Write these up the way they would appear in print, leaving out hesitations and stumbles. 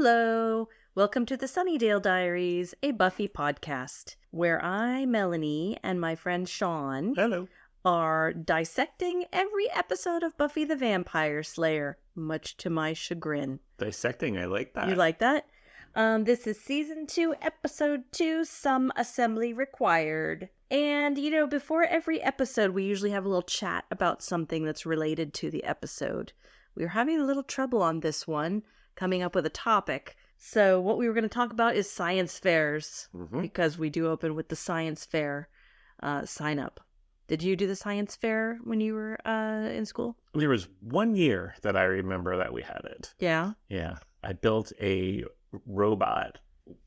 Hello! Welcome to the Sunnydale Diaries, a Buffy podcast, where I, Melanie, and my friend Sean Hello. are dissecting every episode of Buffy the Vampire Slayer, much to my chagrin. Dissecting, I like that. You like that? This is Season 2, Episode 2, Some Assembly Required. And, before every episode, we usually have a little chat about something that's related to the episode. We were having a little trouble on this one, coming up with a topic. So what we were going to talk about is science fairs, because we do open with the science fair sign up. Did you do the science fair when you were in school? There was 1 year that I remember that we had it. Yeah? Yeah. I built a robot.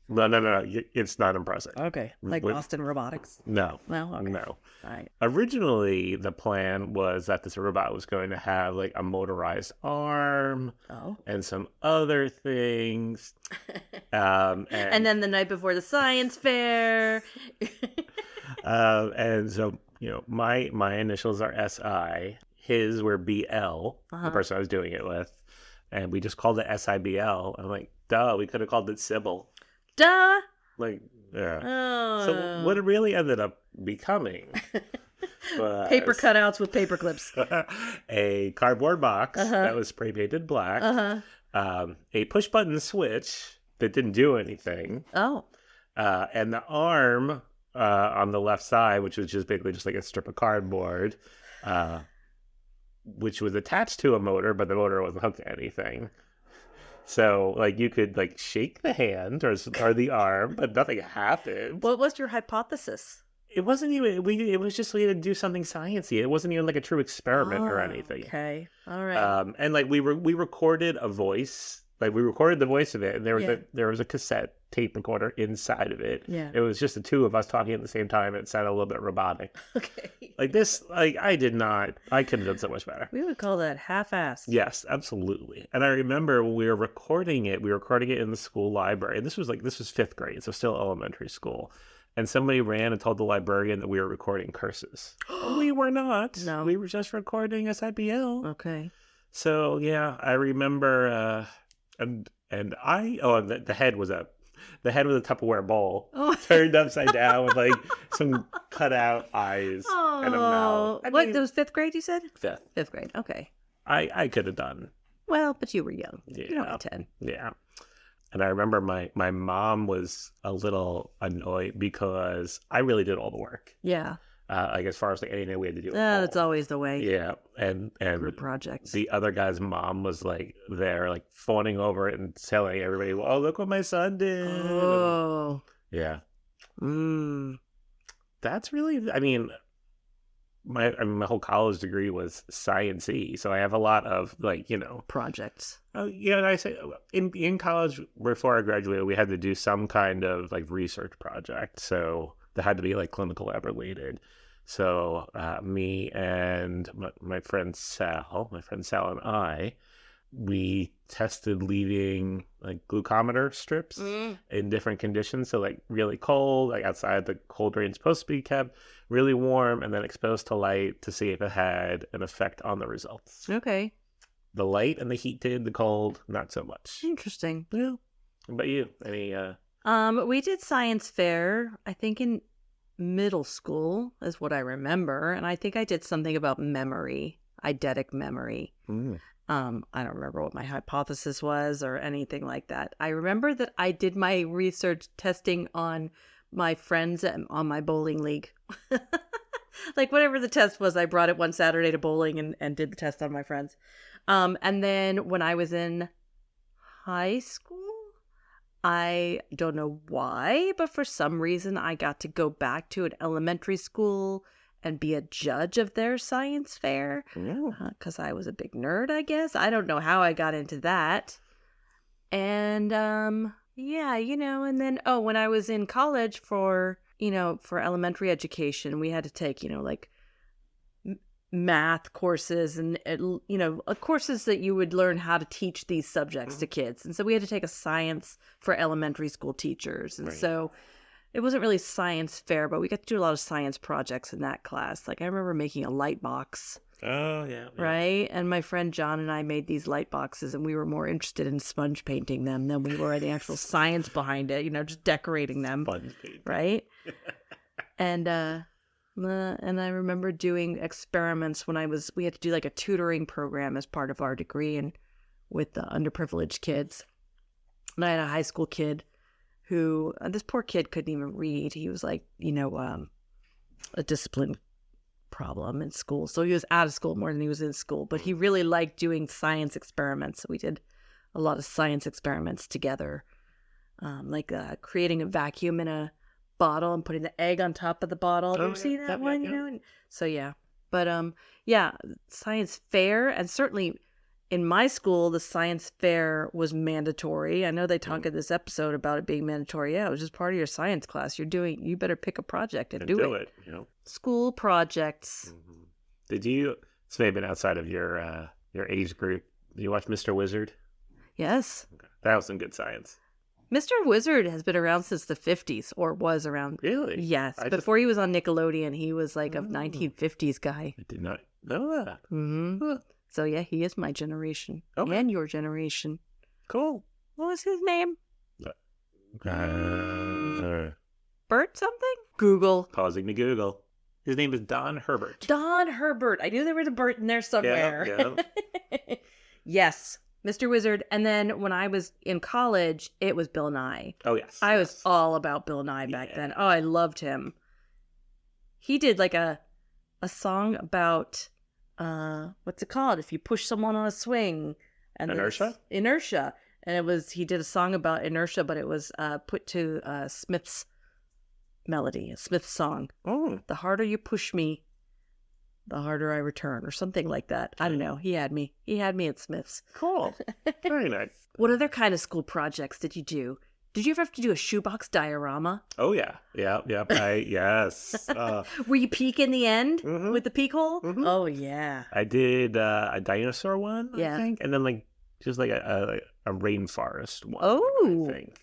No. It's not impressive. Okay. Like Boston Robotics? No. No? Okay. No. All right. Originally, the plan was that this robot was going to have like a motorized arm and some other things. And then the night before the science fair. And so, my initials are SI. His were BL, the person I was doing it with. And we just called it SIBL. I'm like, duh, we could have called it Sybil. Duh! Like, yeah. Oh. So what it really ended up becoming was paper cutouts with paper clips. A cardboard box that was spray painted black. A push button switch that didn't do anything. Oh. And the arm on the left side, which was just basically just like a strip of cardboard, which was attached to a motor, but the motor wasn't hooked to anything. So, like, you could, like, shake the hand or the arm, but nothing happened. What was your hypothesis? It wasn't even, it was just we had to do something sciencey. It wasn't even, like, a true experiment or anything. Okay. All right. And, like, we recorded a voice. Like, we recorded the voice of it, and there was a cassette tape recorder inside of it. Yeah. It was just the two of us talking at the same time. It sounded a little bit robotic. Okay. Like, this, like, I could have done so much better. We would call that half-assed. Yes, absolutely. And I remember when we were recording it in the school library. And this was 5th grade, so still elementary school. And somebody ran and told the librarian that we were recording curses. We were not. No. We were just recording SIBL. Okay. So, yeah, I remember, the head was a Tupperware bowl turned upside down with like some cutout eyes and a mouth. What? It was 5th grade, you said? 5th. 5th grade. Okay. I could have done. Well, but you were young. Yeah. You're only 10. Yeah. And I remember my mom was a little annoyed because I really did all the work. Yeah. Like as far as like anything we had to do. That's always the way. Yeah. And group projects. The other guy's mom was like there, like fawning over it and telling everybody, "Oh, look what my son did." Oh. Yeah. That's really, I mean, my whole college degree was science-y, so I have a lot of like, projects. Yeah, I say in college before I graduated, we had to do some kind of like research project, so that had to be like clinical lab related. So me and my friend Sal and I, we tested leaving like glucometer strips in different conditions. So like really cold, like outside the cold drain's supposed to be kept, really warm, and then exposed to light to see if it had an effect on the results. Okay. The light and the heat did, the cold, not so much. Interesting. Yeah. What about you? Any we did science fair, I think in middle school is what I remember. And I think I did something about memory, eidetic memory. I don't remember what my hypothesis was or anything like that. I remember that I did my research testing on my friends on my bowling league. Like whatever the test was, I brought it one Saturday to bowling and did the test on my friends. And then when I was in high school, I don't know why, but for some reason I got to go back to an elementary school and be a judge of their science fair. Because I was a big nerd, I guess. I don't know how I got into that. And, yeah, and then, when I was in college for elementary education, we had to take, like math courses and, courses that you would learn how to teach these subjects to kids. And so we had to take a science for elementary school teachers. And so it wasn't really science fair, but we got to do a lot of science projects in that class. Like I remember making a light box Oh, yeah. Right? And my friend John and I made these light boxes, and we were more interested in sponge painting them than we were in the actual science behind it, just decorating them. Sponge painting. Right? And I remember doing experiments when we had to do like a tutoring program as part of our degree and with the underprivileged kids. And I had a high school kid who, this poor kid couldn't even read. He was like, a discipline problem in school. So he was out of school more than he was in school, but he really liked doing science experiments. So we did a lot of science experiments together, like creating a vacuum in a bottle and putting the egg on top of the bottle. Have you seen that one? And so yeah, but science fair, and certainly in my school the science fair was mandatory. I know they talk in this episode about it being mandatory. Yeah, it was just part of your science class. You better pick a project and do it. School projects. Mm-hmm. Did you? This may have been outside of your age group. Did you watch Mr. Wizard? Yes. Okay. That was some good science. Mr. Wizard has been around since the 50s, or was around. Really? Yes. Before he was on Nickelodeon, he was like a 1950s guy. I did not know that. Mm-hmm. Huh. So yeah, he is my generation. Okay. And your generation. Cool. What was his name? Bert something? Google. Pausing to Google. His name is Don Herbert. Don Herbert. I knew there was a Bert in there somewhere. Yeah. Yes. Mr. Wizard. And then when I was in college, it was Bill Nye. Oh, yes. I was all about Bill Nye back then. Oh, I loved him. He did like a song about, what's it called? If you push someone on a swing. And Inertia? Inertia. And he did a song about inertia, but it was put to Smith's melody, a Smith's song. Oh. The harder you push me, the harder I return, or something like that. I don't know. He had me at Smith's. Cool. Very nice. What other kind of school projects did you do? Did you ever have to do a shoebox diorama? Oh, yeah. Yeah. Yes. Were you peak in the end with the peak hole? Mm-hmm. Oh, yeah. I did a dinosaur one, I think. And then just like a rainforest one. Oh. I think.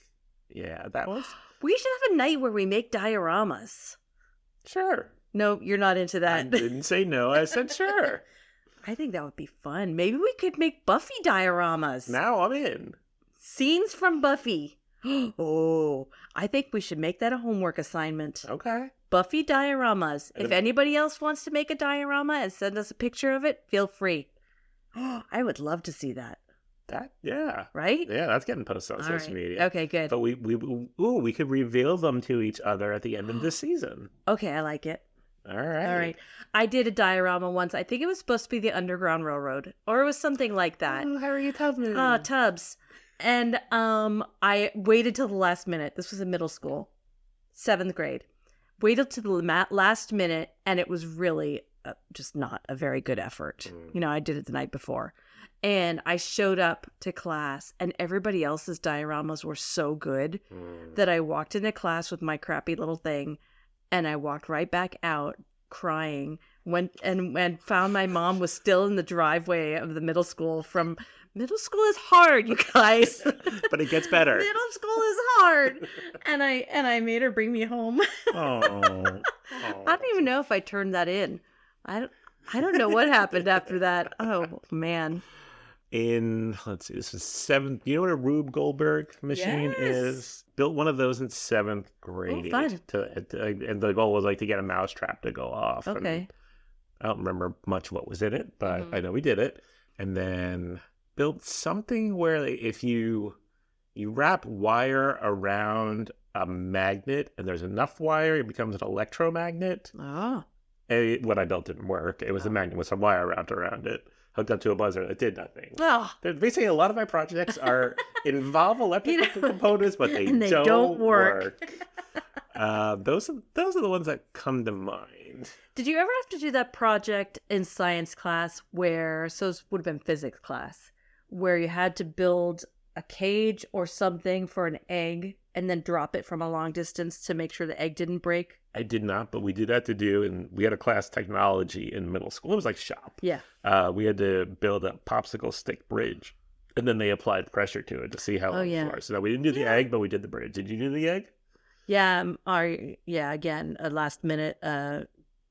Yeah, that was. We should have a night where we make dioramas. Sure. No, you're not into that. I didn't say no. I said sure. I think that would be fun. Maybe we could make Buffy dioramas. Now I'm in. Scenes from Buffy. Oh, I think we should make that a homework assignment. Okay. Buffy dioramas. If anybody else wants to make a diorama and send us a picture of it, feel free. I would love to see that. Yeah. Right? Yeah, that's getting posted on social media. Okay, good. But we could reveal them to each other at the end of this season. Okay, I like it. All right. I did a diorama once. I think it was supposed to be the Underground Railroad, or it was something like that. Oh, Harriet Tubman. Tubbs. And I waited till the last minute. This was in middle school, 7th grade. Waited till the last minute, and it was really just not a very good effort. I did it the night before. And I showed up to class, and everybody else's dioramas were so good that I walked into class with my crappy little thing, and I walked right back out crying. Went and found my mom was still in the driveway of the middle school. Middle school is hard, you guys. But it gets better. Middle school is hard. And I made her bring me home. Oh. I don't even know if I turned that in. I don't know what happened after that. Oh, man. Let's see, this is 7th. You know what a Rube Goldberg machine is? Built one of those in 7th grade. Oh, fun. And the goal was to get a mousetrap to go off. Okay. And I don't remember much what was in it, but I know we did it. And then built something where if you wrap wire around a magnet and there's enough wire, it becomes an electromagnet. Oh. What I built didn't work. It was a magnet with some wire wrapped around it, hooked up to a buzzer that did nothing. Oh. Basically, a lot of my projects involve electrical components, but they don't work. Those are the ones that come to mind. Did you ever have to do that project in science class so it would have been physics class, where you had to build a cage or something for an egg and then drop it from a long distance to make sure the egg didn't break? I did not, but we did have to do, and we had a class technology in middle school. It was like shop. Yeah. We had to build a popsicle stick bridge, and then they applied pressure to it to see how long it was. So we didn't do the egg, but we did the bridge. Did you do the egg? Yeah. Again, a last minute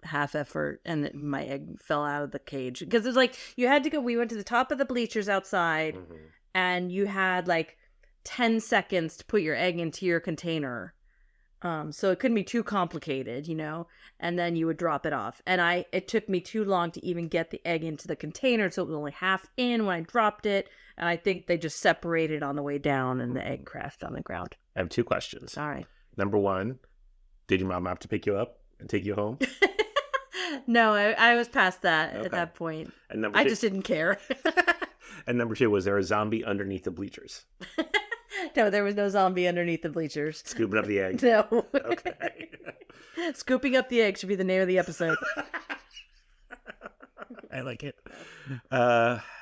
half effort, and my egg fell out of the cage. Because it was like, you had to go, we went to the top of the bleachers outside, and you had like 10 seconds to put your egg into your container. So it couldn't be too complicated, and then you would drop it off. And it took me too long to even get the egg into the container, so it was only half in when I dropped it. And I think they just separated on the way down, and the egg crashed on the ground. I have 2 questions. All right. Number 1, did your mom have to pick you up and take you home? No, I was past that at that point. And number 2, I just didn't care. And number 2, was there a zombie underneath the bleachers? No, there was no zombie underneath the bleachers. Scooping up the egg. No. Okay. Scooping up the egg should be the name of the episode. I like it.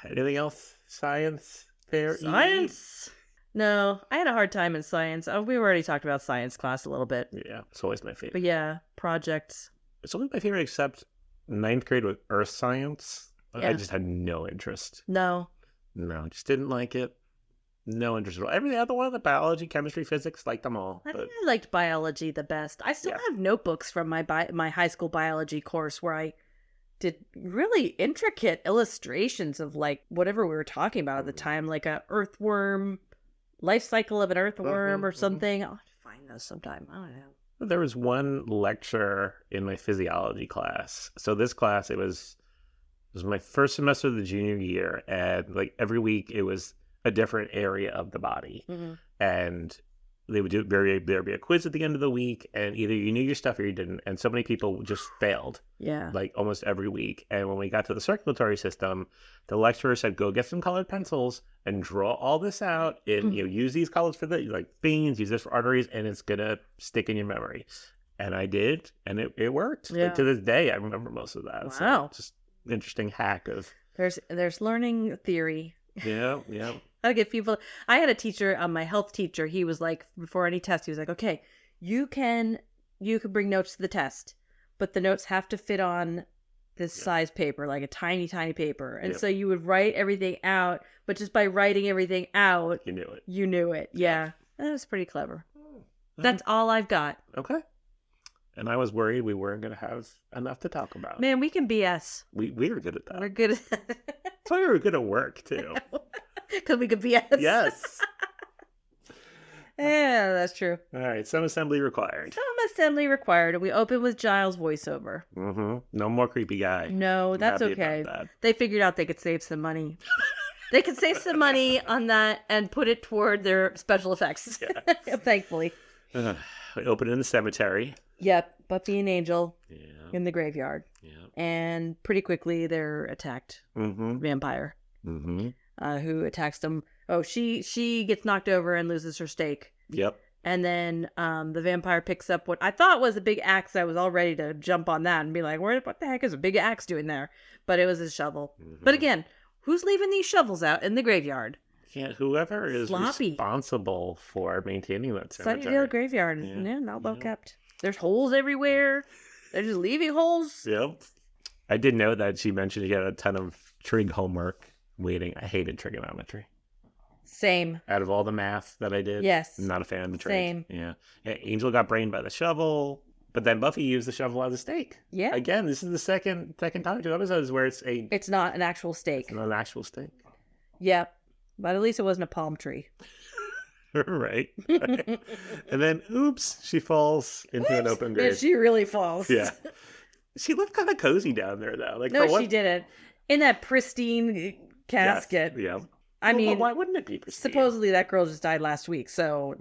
Anything else? Science? Fair? Science? No, I had a hard time in science. We already talked about science class a little bit. Yeah, it's always my favorite. But yeah, projects. It's always my favorite, except 9th grade with earth science. Yeah. I just had no interest. No, just didn't like it. No interest at all. Every other one, the biology, chemistry, physics, liked them all. I But think I liked biology the best. I still have notebooks from my high school biology course where I did really intricate illustrations of like whatever we were talking about at the time, like a earthworm, life cycle of an earthworm or something. I'll have to find those sometime. I don't know. there was one lecture in my physiology class. So this class, it was my first semester of the junior year, and like every week it was a different area of the body. And they would there'd be a quiz at the end of the week, and either you knew your stuff or you didn't. And so many people just failed. Yeah. Like almost every week. And when we got to the circulatory system, the lecturer said, go get some colored pencils and draw all this out, and use these colors for the like veins, use this for arteries, and it's gonna stick in your memory. And I did, and it worked. Yeah. Like, to this day I remember most of that. Wow. So just an interesting hack of There's learning theory. yeah. I get people. I had a teacher, my health teacher. He was like, before any test, he was like, "Okay, you can bring notes to the test, but the notes have to fit on this size paper, like a tiny, tiny paper." And so you would write everything out, but just by writing everything out, you knew it. Yeah, that was pretty clever. That's all I've got. Okay. And I was worried we weren't going to have enough to talk about. Man, we can BS. We were good at that. We're good at that. That's why we were good at work, too. Because we could BS. Yes. Yeah, that's true. All right. Some assembly required. Some assembly required. And we open with Giles' voiceover. No more creepy guy. No, that's okay. That. They figured out they could save some money. They could save some money on that and put it toward their special effects. Yes. Thankfully. We open in the cemetery. Yep. Buffy and Angel in the graveyard. Yeah. And pretty quickly they're attacked. Vampire. Who attacks them. Oh, she gets knocked over and loses her stake. Yep. And then the vampire picks up what I thought was a big axe. I was all ready to jump on that and be like, what the heck is a big axe doing there? But it was a shovel. But again, who's leaving these shovels out in the graveyard? Yeah, whoever is responsible for maintaining that cemetery. Sunnydale graveyard. Yeah, not well kept. There's holes everywhere. They're just leaving holes. Yep. I did know that she mentioned she had a ton of trig homework waiting. I hated trigonometry. Same. Out of all the math that I did, yes, I'm not a fan of the trig. Same. Yeah. Angel got brained by the shovel, but then Buffy used the shovel as a stake. Yeah. Again, this is the second time 2 episodes where it's not an actual stake. It's not an actual stake. Yep. But at least it wasn't a palm tree. Right. And then, oops, she falls into an open grave. Yeah, she really falls. Yeah. She looked kind of cozy down there, though. Like, no, she didn't. In that pristine casket. Yes. Yeah. I mean, why wouldn't it be pristine? Supposedly that girl just died last week, so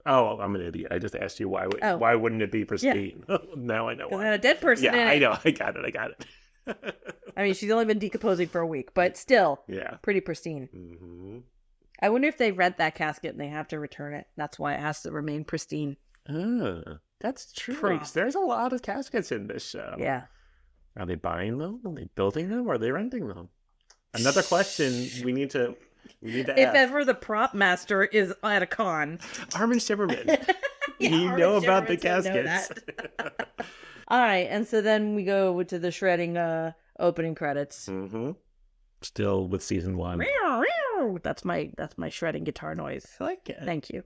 Oh, I'm an idiot. I just asked you why wouldn't it be pristine? Yeah. Now I know why. Because it had a dead person in it. I know. I got it. I mean, she's only been decomposing for a week, but still, pretty pristine. I wonder if they rent that casket and they have to return it. That's why it has to remain pristine. Oh, that's true. There's a lot of caskets in this show. Yeah. Are they buying them? Are they building them? Or are they renting them? Another question we need to ask. If ever the prop master is at a con. Armin Shimmerman. You know about the caskets. All right. And so then we go to the shredding opening credits. Still with season 1. That's my shredding guitar noise. I like it. Thank you.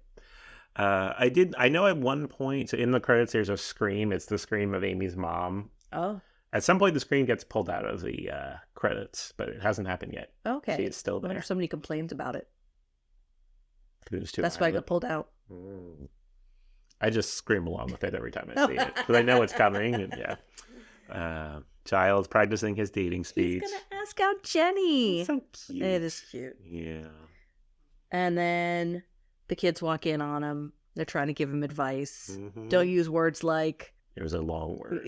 I know at one point, so in the credits there's a scream. It's the scream of Amy's mom. Oh. At some point, the screen gets pulled out of the credits, but it hasn't happened yet. Okay. She is still I wonder there. if somebody complains about it. That's why I got pulled out. I just scream along with it every time I see it because I know it's coming. And yeah, Giles practicing his dating speech. He's gonna ask out Jenny. It's so cute. It is cute. Yeah. And then the kids walk in on him. They're trying to give him advice. Mm-hmm. Don't use words like. It was a long word.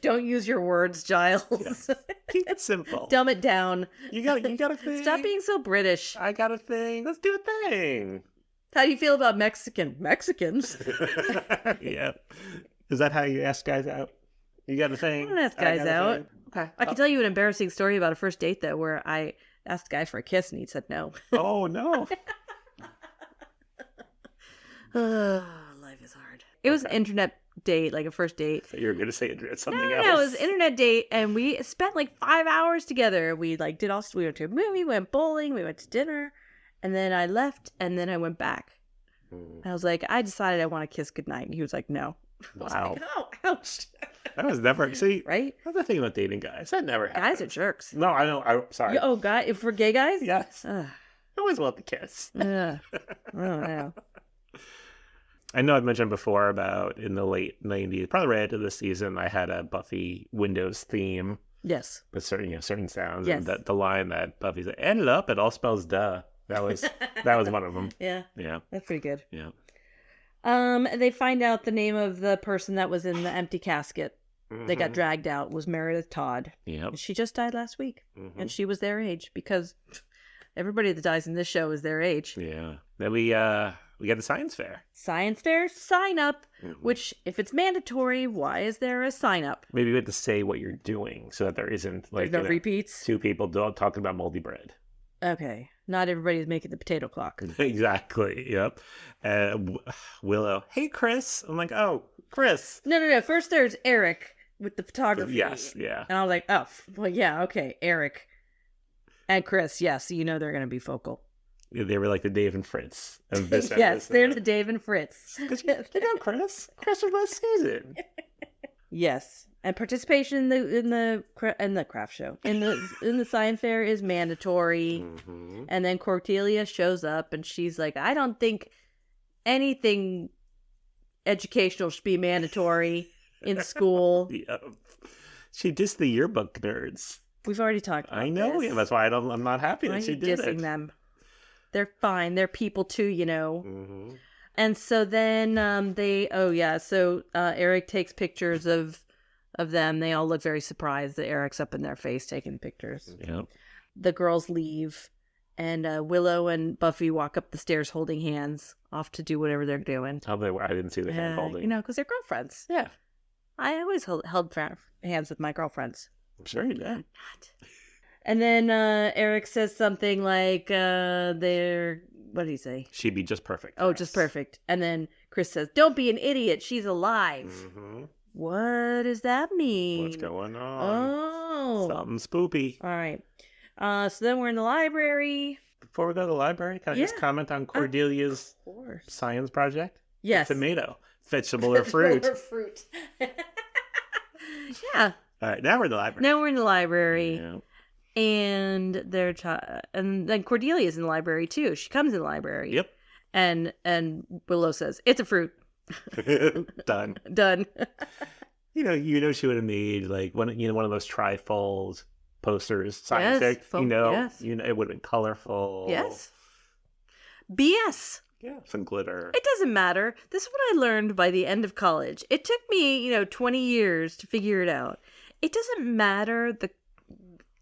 Don't use your words, Giles. Yeah. Keep it simple. Dumb it down. You got a thing. Stop being so British. I got a thing. Let's do a thing. How do you feel about Mexicans? Yeah. Is that how you ask guys out? You got a thing? I don't ask guys out. Okay. I can tell you an embarrassing story about a first date, though, where I asked a guy for a kiss and he said no. Oh, no. Life is hard. It was an internet date, like a first date. So you were going to say something else. No, it was an internet date, and we spent like 5 hours together. We we went to a movie, went bowling, we went to dinner, and then I left, and then I went back. I was like, I decided I want to kiss goodnight, and he was like, no. Wow. Like, oh, ouch. That was never, see, Right? that's the thing about dating guys. That never happened. Guys are jerks. No, I know. I'm sorry. Oh, God, for gay guys? Yes. Ugh. I always love the kiss. Ugh. Oh, no. I know I've mentioned before about in the late 90s, probably right after this season, I had a Buffy Windows theme Yes. with certain sounds. Yes. And the line that Buffy said, "Ended up, it all spells duh." That was one of them. Yeah. Yeah. That's pretty good. Yeah. They find out the name of the person that was in the empty casket. They got Mhm. dragged out was Meredith Todd. Yep. She just died last week. Mhm. And she was their age because everybody that dies in this show is their age. Yeah. Then we got the science fair. Science fair sign up, Mhm. which if it's mandatory, why is there a sign up? Maybe we have to say what you're doing so that there isn't like There's no repeats. two people talking about moldy bread. Okay. Not everybody's making the potato clock. Exactly. Yep. Willow, hey Chris. I'm like, oh, Chris. No. First there's Eric with the photography. Yes. Yeah. And I was like, oh, well, yeah, okay. Eric and Chris. Yes, you know they're going to be focal. They were like the Dave and Fritz of this Yes, episode. they're the Dave and Fritz. Because you know Chris. Chris was last season. Yes, and participation in the craft show in the science fair is mandatory. Mm-hmm. And then Cordelia shows up, and she's like, "I don't think anything educational should be mandatory in school." Yep. She dissed the yearbook nerds. We've already talked about I know. this. Yeah, that's why I'm not happy Why that are she you did dissing it. them? They're fine. They're people too, you know. Mm-hmm. And so then so Eric takes pictures of them. They all look very surprised that Eric's up in their face taking pictures. Yep. The girls leave, and Willow and Buffy walk up the stairs holding hands, off to do whatever they're doing. How they were. I didn't see the hand holding. You know, because they're girlfriends. Yeah. I always held hands with my girlfriends. I'm sure you did. And then Eric says something like, they're, what did he say? She'd be just perfect. Oh, just perfect. And then Chris says, don't be an idiot. She's alive. Mm-hmm. What does that mean? What's going on? Oh. Something spoopy. All right. So then we're in the library. Before we go to the library, can I just comment on Cordelia's Of course. science project? Yes. Tomato. Vegetable or fruit. Or fruit. Yeah. All right, now we're in the library. Now we're in the library. Yeah. And and then Cordelia's in the library too. She comes in the library. Yep. And Willow says, "It's a fruit." Done. Done. You know she would have made like one of those trifold posters, science Yes, fic, yes. it would have been colorful. Yes. BS. Yeah, some glitter. It doesn't matter. This is what I learned by the end of college. It took me, 20 years to figure it out. It doesn't matter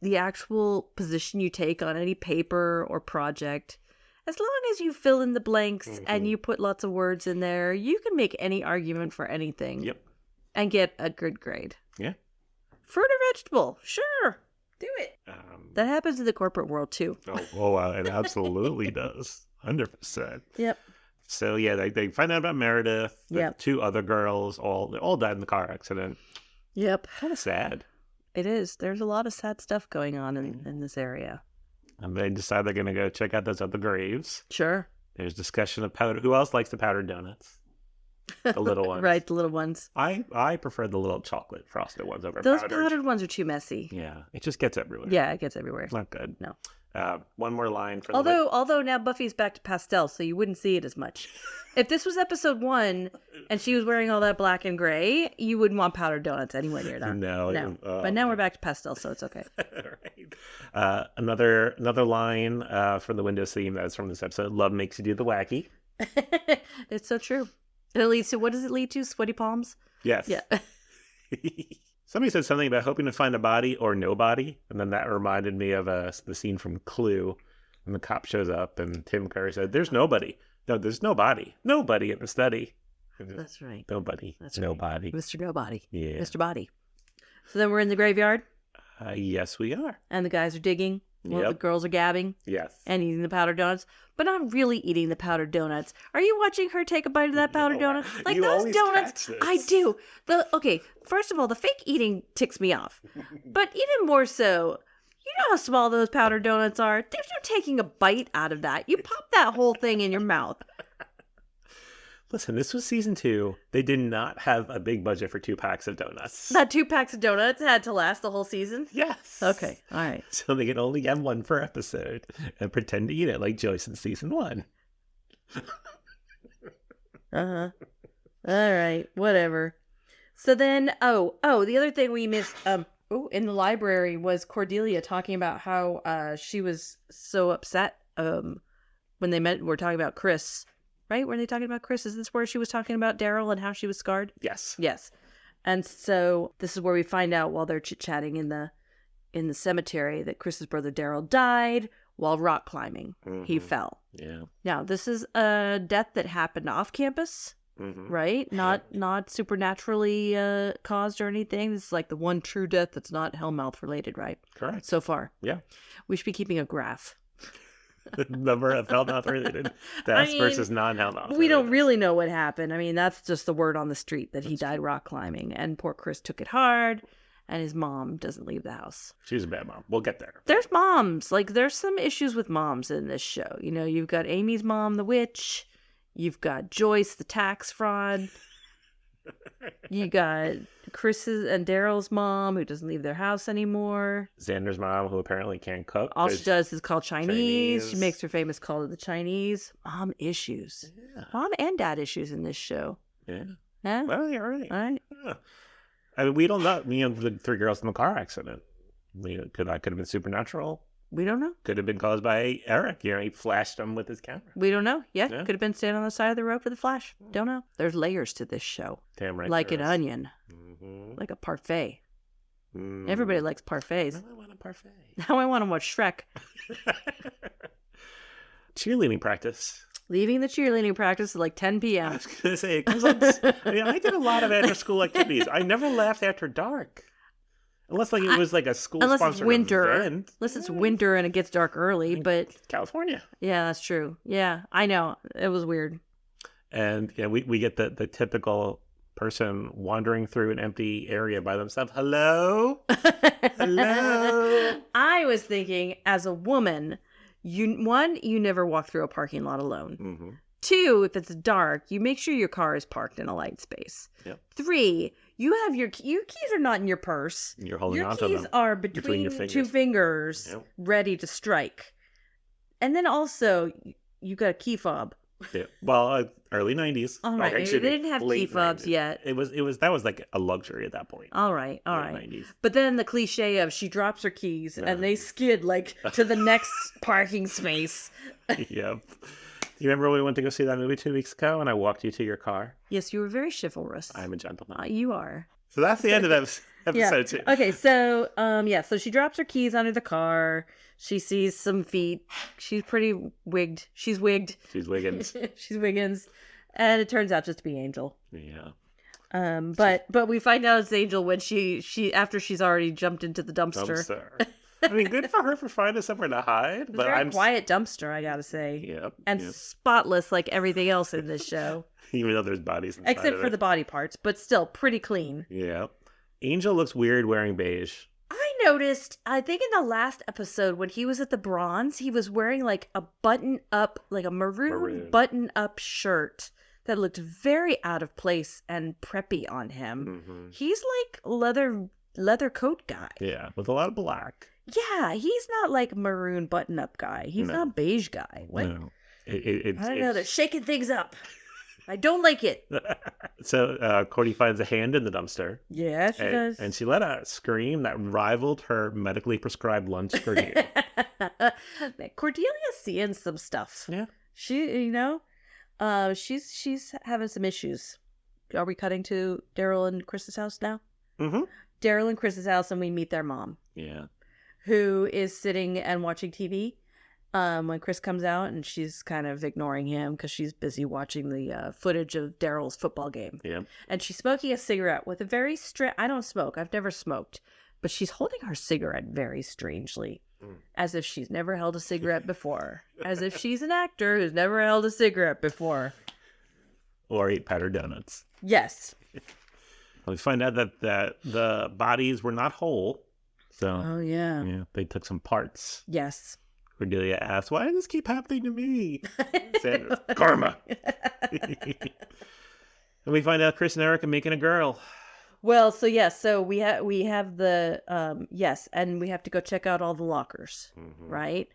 the actual position you take on any paper or project. As long as you fill in the blanks and you put lots of words in there, you can make any argument for anything. Yep. And get a good grade. Yeah. Fruit or vegetable? Sure. Do it. That happens in the corporate world too. It absolutely does. 100%. Yep. So yeah, they find out about Meredith. The Yep. two other girls all died in the car accident. Yep. Kind of sad. It is. There's a lot of sad stuff going on in this area. And they decide they're going to go check out those other graves. Sure. There's discussion of powder. Who else likes the powdered donuts? The little ones. Right, the little ones. I prefer the little chocolate frosted ones over Those powdered. powdered ones are too messy. Yeah, it just gets everywhere. Yeah, it gets everywhere. It's not good. No. One more line for Although now Buffy's back to pastel, so you wouldn't see it as much. If this was episode 1 and she was wearing all that black and gray, you wouldn't want powdered donuts anywhere near that. No. But now we're back to pastel, so it's okay. Right. Another line from the Windows theme that was from this episode. Love makes you do the wacky. It's so true. It leads to, what does it lead to? Sweaty palms? Yes. Yeah. Somebody said something about hoping to find a body or no body, and then that reminded me of the scene from Clue, and the cop shows up, and Tim Curry said, "There's nobody. No, there's nobody. Nobody in the study." That's right. Nobody. That's nobody. Right. Mr. Nobody. Yeah. Mr. Body. So then we're in the graveyard, Yes, we are. and the guys are digging. Well, Yep. the girls are gabbing Yes. and eating the powdered donuts, but not really eating the powdered donuts. Are you watching her take a bite of that powdered donut? Like you those always donuts, catch this. I do. Okay, first of all, the fake eating ticks me off, but even more so, you know how small those powdered donuts are. There's no taking a bite out of that. You pop that whole thing in your mouth. Listen, this was season 2. They did not have a big budget for 2 packs of donuts. That 2 packs of donuts had to last the whole season. Yes. Okay, all right. So they can only have one per episode and pretend to eat it like Joyce in season 1. All right, whatever. So then, the other thing we missed, in the library was Cordelia talking about how she was so upset when they met. We're talking about Chris, right? Were they talking about Chris? Is this where she was talking about Daryl and how she was scarred? Yes. Yes. And so this is where we find out while they're chit-chatting in the cemetery that Chris's brother Daryl died while rock climbing. Mm-hmm. He fell. Yeah. Now, this is a death that happened off campus. Mm-hmm. Right? Not supernaturally caused or anything. This is like the one true death that's not Hellmouth related, right? Correct. So far. Yeah. We should be keeping a graph. The number of Hellmouth related deaths versus non-Hellmouth. We don't really know what happened. I mean, that's just the word on the street that he died rock climbing. And poor Chris took it hard. And his mom doesn't leave the house. She's a bad mom. We'll get there. There's moms. Like, there's some issues with moms in this show. You know, you've got Amy's mom, the witch. You've got Joyce, the tax fraud. You got Chris's and Daryl's mom, who doesn't leave their house anymore. Xander's mom, who apparently can't cook. All she does is call Chinese. She Chinese. makes her famous call to the Chinese. Mom issues. Yeah. Mom and dad issues in this show. Yeah. Huh? Well, you're right. All right. Yeah. I mean, we don't know. The 3 girls in the car accident. That could have been supernatural. We don't know. Could have been caused by Eric. You know, he flashed them with his camera. We don't know. Yeah. Yeah. Could have been standing on the side of the road with a flash. Don't know. There's layers to this show. Damn right. Like an there is. onion. Mm-hmm. Like a parfait. Mm. Everybody likes parfaits. Now I want a parfait. Now I want to watch Shrek. Cheerleading practice. Leaving the cheerleading practice at like 10 I p.m. was going to say, it comes on, I did a lot of after-school activities. I never laughed after dark. Unless it was like a school-sponsored Unless it's winter. event. Unless it's winter and it gets dark early, but California. yeah, that's true. Yeah, I know. It was weird. And yeah, we get the typical person wandering through an empty area by themselves. Hello? Hello? I was thinking, as a woman, you never walk through a parking lot alone. Mm-hmm. 2, if it's dark, you make sure your car is parked in a light space. Yep. 3, you have your keys are not in your purse. You're holding Your on to keys them. are Between your between 2 fingers. fingers, Yep. ready to strike. And then also, you got a key fob. Yeah. Well, early 90s. All right, Actually, they didn't have key late fobs 90s. yet. That was like a luxury at that point. All right, all Late right. 90s. But then the cliche of she drops her keys and they skid like to the next parking space. Yep. You remember when we went to go see that movie 2 weeks ago and I walked you to your car? Yes, you were very chivalrous. I'm a gentleman. You are. So that's the end of episode 2. Okay, so so she drops her keys under the car. She sees some feet. She's pretty wigged. She's wigged. She's Wiggins. She's Wiggins. And it turns out just to be Angel. Yeah. But we find out it's Angel when she after she's already jumped into the dumpster. I mean, good for her for finding somewhere to hide. It's a But very quiet dumpster, I gotta say. Yep. And yep. spotless like everything else in this show. Even though there's bodies inside Except of for it. the body parts, but still pretty clean. Yeah. Angel looks weird wearing beige. I noticed, I think in the last episode when he was at the Bronze, he was wearing like a button-up, like a maroon button-up shirt that looked very out of place and preppy on him. Mm-hmm. He's like leather coat guy. Yeah, with a lot of black. Yeah, he's not like maroon button-up guy. He's not beige guy. What? No. I don't know. They're shaking things up. I don't like it. So Cordy finds a hand in the dumpster. Yeah, she does. And she let out a scream that rivaled her medically prescribed lunch grenade. Cordelia's seeing some stuff. Yeah. She, she's having some issues. Are we cutting to Daryl and Chris's house now? Mm-hmm. Daryl and Chris's house, and we meet their mom. Yeah. Who is sitting and watching TV when Chris comes out, and she's kind of ignoring him because she's busy watching the footage of Daryl's football game. Yeah. And she's smoking a cigarette with a very I don't smoke. I've never smoked. But she's holding her cigarette very strangely, as if she's never held a cigarette before. As if she's an actor who's never held a cigarette before. Or ate powdered donuts. Yes. We find out that the bodies were not whole. So, oh, yeah. They took some parts. Yes. Cordelia asked, why does this keep happening to me? Said, karma. And we find out Chris and Eric are making a girl. Well, so yes, so we have the, yes, and we have to go check out all the lockers, right?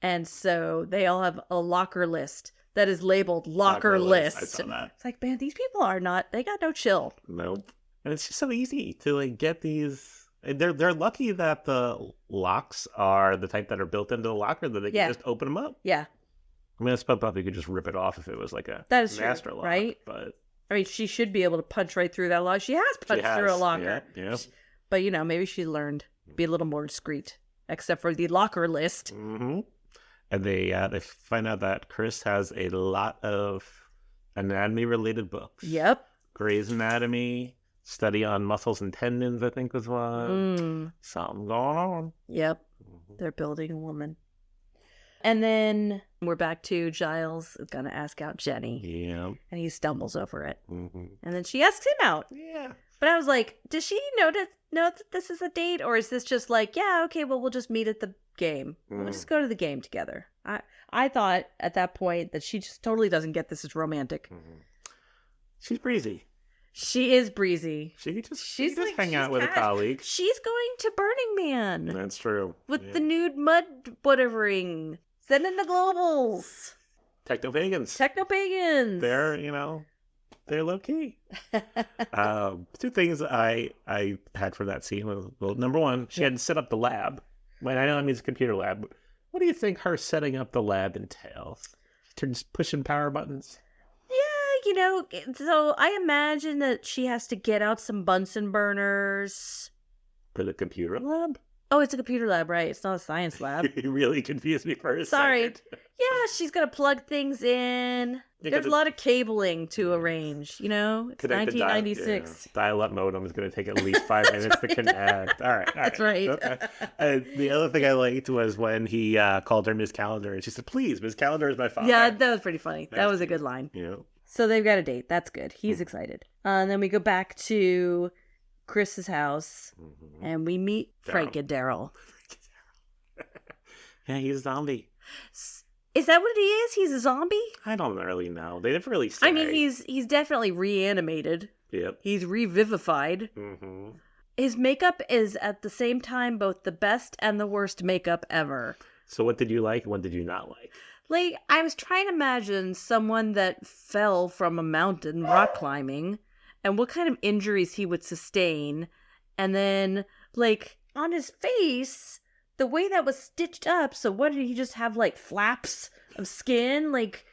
And so they all have a locker list that is labeled locker list. I saw that. It's like, man, these people they got no chill. Nope. And it's just so easy to like get these. They're lucky that the locks are the type that are built into the locker that they can just open them up. Yeah. I mean, I suppose Buffy could just rip it off if it was like a master lock, right? But I mean, she should be able to punch right through that lock. She has punched through a locker. Yeah. But maybe she learned be a little more discreet, except for the locker list. Mm-hmm. And they find out that Chris has a lot of anatomy-related books. Yep. Grey's Anatomy, Study on Muscles and Tendons, I think was one. Something going on. Yep. They're building a woman. And then we're back to Giles is going to ask out Jenny. Yeah. And he stumbles over it. Mm-hmm. And then she asks him out. Yeah. But I was like, does she know that this is a date? Or is this just like, yeah, okay, well, we'll just meet at the game. We'll just go to the game together. I thought at that point that she just totally doesn't get this as romantic. Mm-hmm. She's breezy. She is breezy. She just hang out with a colleague. She's going to Burning Man. That's true. With the nude mud whatevering. Sending the globals. Techno-pagans. They're low-key. Two things I had from that scene was, well, number one, she had to set up the lab. Well, I know it means a computer lab, but what do you think her setting up the lab entails? Just pushing power buttons? Yeah, so I imagine that she has to get out some Bunsen burners. For the computer lab? Oh, it's a computer lab, right? It's not a science lab. You really confused me for a second. Sorry. Yeah, she's got to plug things in. There's a lot of cabling to arrange, It's 1996. Dial-up modem is going to take at least 5 minutes to connect. All right. That's right. Okay. The other thing I liked was when he called her Miss Calendar, and she said, please, Miss Calendar is my father. Yeah, that was pretty funny. That was a good line. Yeah. So they've got a date. That's good. He's excited. And then we go back to Chris's house, and we meet Frank and Daryl. Yeah, he's a zombie. Is that what he is? He's a zombie? I don't really know. They never really say. I mean, he's definitely reanimated. Yep. He's revivified. Mm-hmm. His makeup is at the same time both the best and the worst makeup ever. So what did you like and what did you not like? Like, I was trying to imagine someone that fell from a mountain rock climbing and what kind of injuries he would sustain. And then, like, on his face, the way that was stitched up, so what did he just have, like, flaps of skin? Like,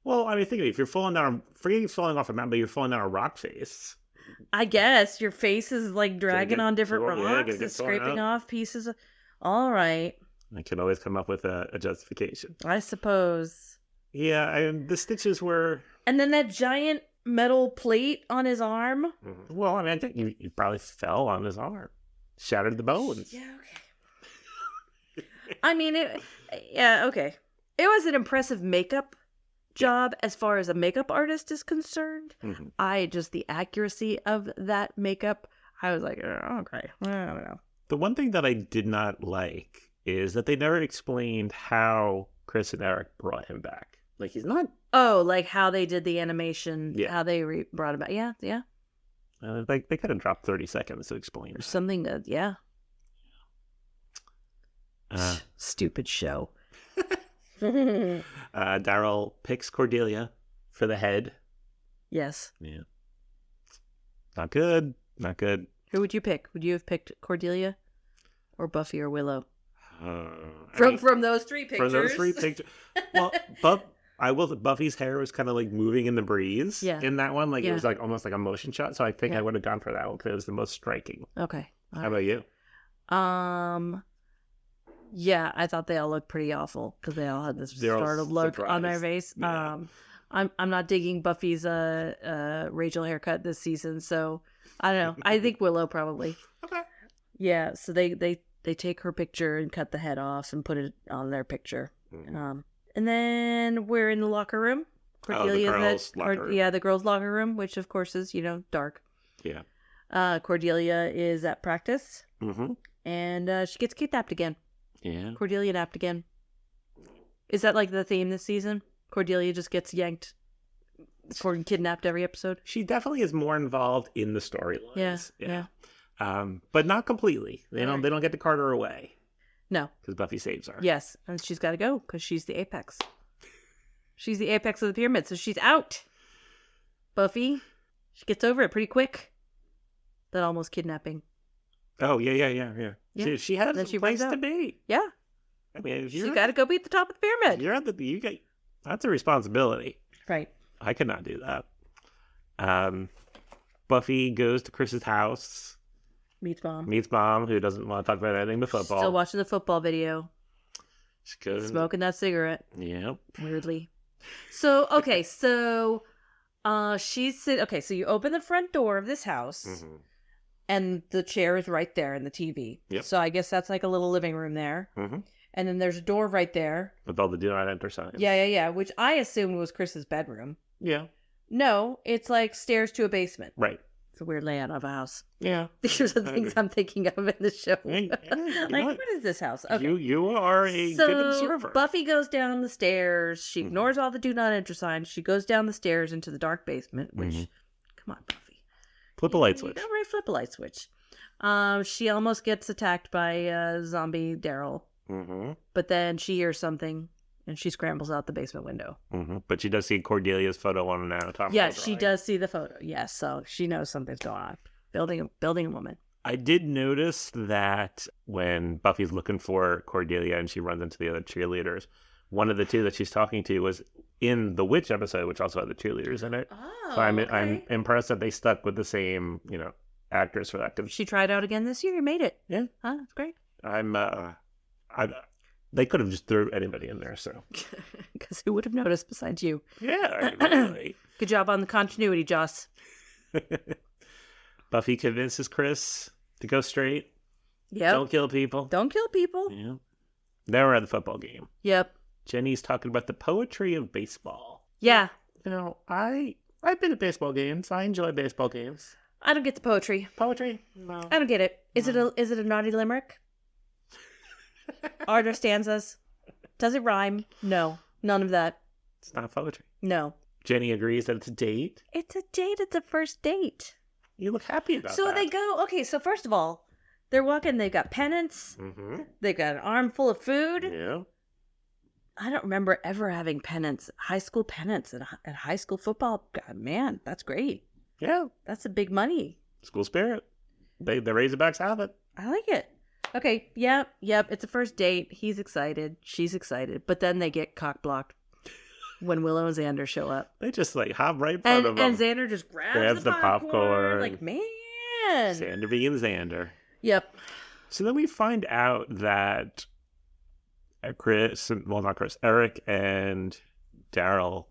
well, I mean, think of it. If you're falling down, forget falling off a mountain, but you're falling down a rock face. I guess your face is, like, dragging on different rocks and scraping off pieces of... All right. I can always come up with a justification. I suppose. Yeah, and the stitches were... And then that giant metal plate on his arm. Well, I mean, I think you probably fell on his arm. Shattered the bones. Yeah, okay. I mean, okay. It was an impressive makeup job as far as a makeup artist is concerned. The accuracy of that makeup, I was like, oh, okay, I don't know. The one thing that I did not like is that they never explained how Chris and Eric brought him back. Like, he's not Oh, like how they did the animation, Yeah. how they brought about. Yeah, yeah. Like they could have dropped 30 seconds to explain Or that. something that, yeah. Uh, Stupid show. Daryl picks Cordelia for the head. Yes. Yeah. Not good. Not good. Who would you pick? Would you have picked Cordelia or Buffy or Willow? From Those three pictures. From those three pictures. Well, Buffy's hair was kind of like moving in the breeze. Yeah. In that one, like Yeah. it was like almost like a motion shot. So I think Yeah. I would have gone for that one because it was the most striking. Okay. All How about you? Yeah, I thought they all looked pretty awful because they all had this They're all startled look on their surprised. face. Yeah. I'm not digging Buffy's Rachel haircut this season, so I don't know. I think Willow probably. Okay. Yeah, so they take her picture and cut the head off and put it on their picture. Mhm. And then we're in the locker room. The Cordelia's girls' locker room. Yeah, the girls' locker room, which of course is dark. Yeah. Cordelia is at practice, Mm-hmm. and she gets kidnapped again. Yeah. Cordelia napped again. Is that like the theme this season? Cordelia just gets yanked for kidnapped every episode. She definitely is more involved in the storylines. Yeah. But not completely. They All don't. right. They don't get to cart her away No. because Buffy saves her. Yes, and she's got to go because she's the apex. She's the apex of the pyramid, so she's out. Buffy, she gets over it pretty quick. That almost kidnapping. Oh yeah. Yeah. She has Then a she place runs to out. be. Yeah, I mean, if she you're, got to go be at the top of the pyramid. you're at the you get that's a responsibility. Right. I could not do that. Buffy goes to Chris's house, Meets mom. meets mom, who doesn't want to talk about anything but football. Still watching the football video. She goes, Smoking that cigarette. Yep. Weirdly. So, okay, so okay, so you open the front door of this house Mm-hmm. and the chair is right there and the TV. Yep. So I guess that's like a little living room there. Mm-hmm. And then there's a door right there. With all the do not enter signs. Yeah, which I assumed was Chris's bedroom. Yeah. No, it's like stairs to a basement. Right. It's a weird layout of a house. Yeah. These are the things I'm thinking of in the show. Hey, you know What is this house? Okay. You are a So good observer. Buffy goes down the stairs. She Mhm. ignores all the do not enter signs. She goes down the stairs into the dark basement, which, Mhm. come on, Buffy. Flip a light You switch. don't really flip a light switch. She almost gets attacked by zombie Daryl, Mm-hmm. but then she hears something and she scrambles out the basement window. Mm-hmm. But she does see Cordelia's photo on an anatomical Yeah, she drawing. does see the photo. Yes, so she knows something's going on. Building a woman. I did notice that when Buffy's looking for Cordelia and she runs into the other cheerleaders, one of the two that she's talking to was in the Witch episode, which also had the cheerleaders in it. Oh, So I'm impressed that they stuck with the same, actors for that. 'Cause She tried out again this year. You made it. Yeah. Huh? That's great. They could have just threw anybody in there. So Because who would have noticed besides you? yeah, really. Good job on the continuity, Joss. Buffy convinces Chris to go straight. Yep. Don't kill people. Don't kill people. Yeah. Now we're at the football game. Yep. Jenny's talking about the poetry of baseball. Yeah. I've been at baseball games. I enjoy baseball games. I don't get the poetry. Poetry? No. I don't get it. Is it a naughty limerick? Are there stanzas? Does it rhyme? No. None of that. It's not poetry. No. Jenny agrees that it's a date. It's a date. It's a first date. You look happy about So that. they go, okay, so first of all, they're walking, they've got pennants, Mm-hmm. they've got an armful of food. Yeah. I don't remember ever having pennants, high school pennants at high school football. God, man, that's great. Yeah. That's a big money. School spirit. The Razorbacks have it. I like it. Okay, yep, it's a first date. He's excited, she's excited, but then they get cock blocked when Willow and Xander show up. They just hop right in front of them. And Xander just grabs the popcorn. Like, man. Xander being Xander. Yep. So then we find out that Eric and Daryl,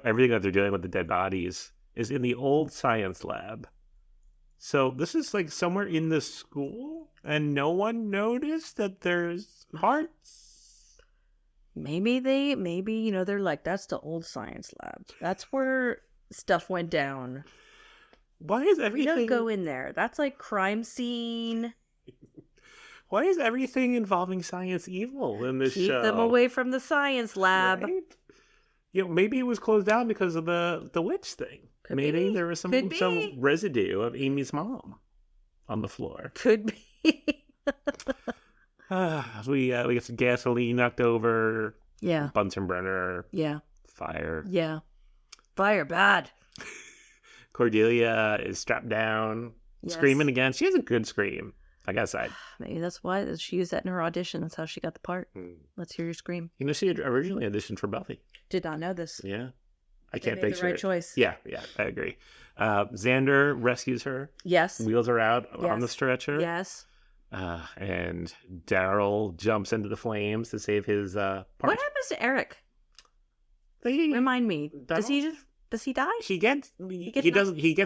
everything that they're doing with the dead bodies is in the old science lab. So this is like somewhere in the school, and no one noticed that there's parts. Maybe they're like, that's the old science lab. That's where stuff went down. Why is We everything? don't go in there. That's like crime scene. Why is everything involving science evil in this Keep show? them away from the science lab. Right? maybe it was closed down because of the witch thing. Maybe there was some residue of Amy's mom on the floor. Could be. We get some gasoline knocked over. Yeah. Bunsen burner. Yeah. Fire. Yeah. Fire bad. Cordelia is strapped down, screaming again. She has a good scream. I guess maybe that's why she used that in her audition. That's how she got the part. Let's hear your scream. She had originally auditioned for Buffy. Did not know this. Yeah. I can't picture the right choice. Yeah, I agree. Xander rescues her. Yes. Wheels her out on the stretcher. Yes. And Daryl jumps into the flames to save his part. What happens to Eric? Remind me. Does he die? He gets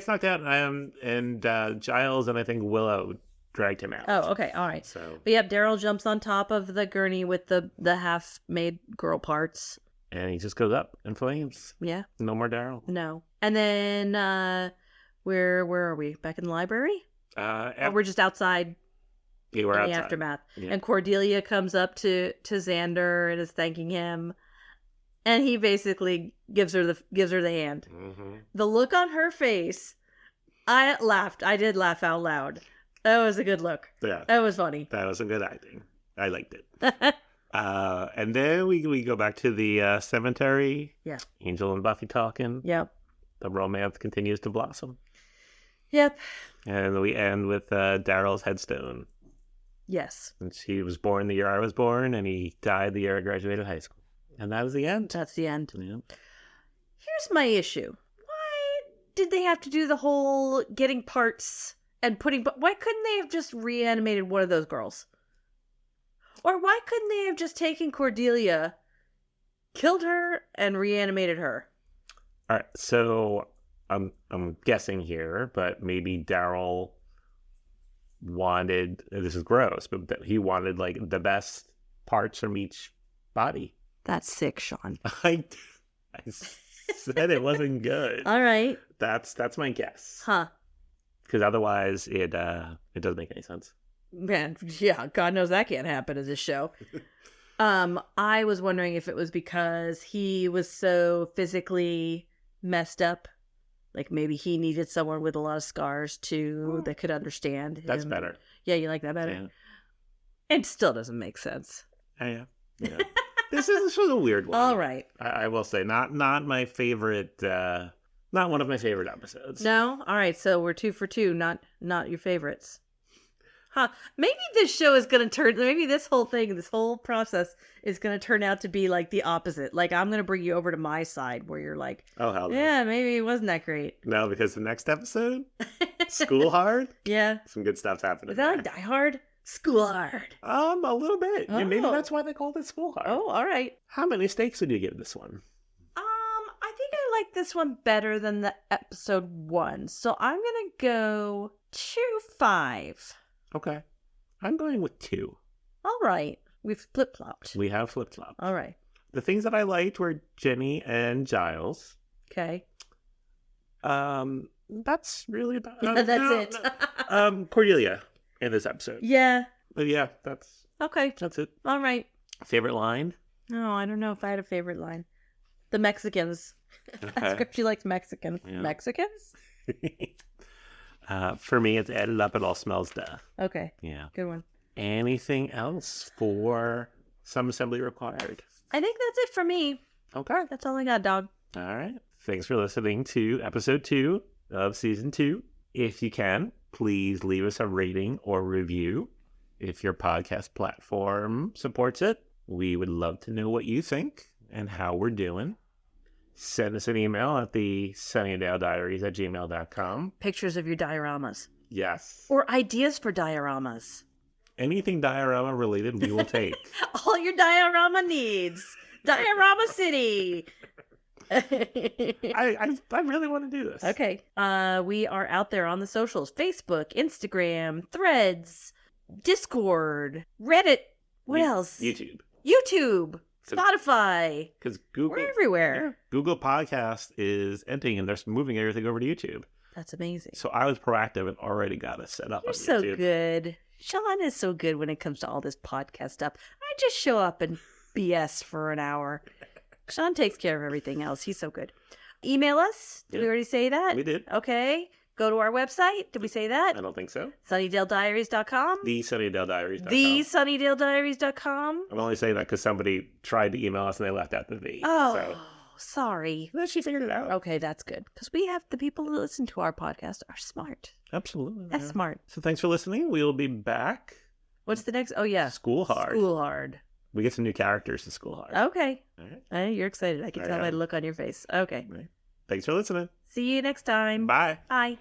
knocked out, and Giles and I think Willow dragged him out. Oh, okay, all right. So, but yep, Daryl jumps on top of the gurney with the half-made girl parts, and he just goes up in flames. Yeah. No more Daryl. No. And then where are we? Back in the library? Or we're just outside. Yeah, we're outside. The aftermath. Yeah. And Cordelia comes up to Xander and is thanking him. And he basically gives her the hand. Mm-hmm. The look on her face, I laughed. I did laugh out loud. That was a good look. Yeah. That was funny. That was some good acting. I liked it. And then we go back to the cemetery. Yeah. Angel and Buffy talking. Yep. The romance continues to blossom. Yep. And we end with Daryl's headstone. Yes. And he was born the year I was born, and he died the year I graduated high school. And that was the end. That's the end. Yeah. Here's my issue. Why did they have to do the whole getting parts and putting... Why couldn't they have just reanimated one of those girls? Or why couldn't they have just taken Cordelia, killed her, and reanimated her? All right, so I'm guessing here, but maybe Daryl wanted... This is gross, but he wanted like the best parts from each body. That's sick, Sean. I said it wasn't good. All right. That's my guess. Huh. Because otherwise it doesn't make any sense. Man, yeah, God knows that can't happen in this show. I was wondering if it was because he was so physically messed up. Like maybe he needed someone with a lot of scars too that could understand him. That's better. Yeah, you like that better? Yeah. It still doesn't make sense. Yeah. This was a weird one. All right. I will say, not my favorite, not one of my favorite episodes. No? All right, so we're 2 for 2, not your favorites. Huh. Maybe this show is going to maybe this whole process is going to turn out to be like the opposite. Like I'm going to bring you over to my side where you're like, oh, hell no. Yeah, maybe it wasn't that great. No, because the next episode, School Hard, yeah. Some good stuff's happening. Is that like Die Hard? School Hard. A little bit. Oh. Yeah, maybe that's why they called it School Hard. Oh, all right. How many stakes would you give this one? I think I like this one better than the episode 1. So I'm going to go 2-5. Okay. I'm going with 2. All right. We've flip-flopped. We have flip-flopped. All right. The things that I liked were Jenny and Giles. Okay. That's really about That's it. Cordelia in this episode. Yeah. But yeah, that's it. All right. Favorite line? No, I don't know if I had a favorite line. The Mexicans. Okay. Ask if she likes Mexicans. Yeah. Mexicans? For me, it's added up. It all smells death. Okay. Yeah. Good one. Anything else for Some Assembly Required? I think that's it for me. Okay. That's all I got, dog. All right. Thanks for listening to episode 2 of season 2. If you can, please leave us a rating or review. If your podcast platform supports it, we would love to know what you think and how we're doing. Send us an email at the sunnydalediaries@gmail.com. Pictures of your dioramas. Yes. Or ideas for dioramas. Anything diorama related, we will take. All your diorama needs. Diorama City. I really want to do this. Okay. We are out there on the socials. Facebook, Instagram, Threads, Discord, Reddit. What else? YouTube. Spotify. Because Google. We're everywhere. Yeah, Google Podcast is ending and they're moving everything over to YouTube. That's amazing. So I was proactive and already got us set up. You're on so YouTube. good. Sean is so good when it comes to all this podcast stuff. I just show up and BS for an hour. Sean takes care of everything else. He's so good. Email us. Did we already say that? We did. Okay. Go to our website. Did we say that? I don't think so. SunnydaleDiaries.com. TheSunnydaleDiaries.com. TheSunnydaleDiaries.com. I'm only saying that because somebody tried to email us and they left out the V. Oh, So. sorry. Well, she figured it out. Okay, that's good. Because we have the people who listen to our podcast are smart. Absolutely. That's smart. So thanks for listening. We will be back. What's the next? Oh, yeah. School Hard. School Hard. We get some new characters in School Hard. Okay. All right. You're excited. I can tell by the look on your face. Okay. Right. Thanks for listening. See you next time. Bye. Bye.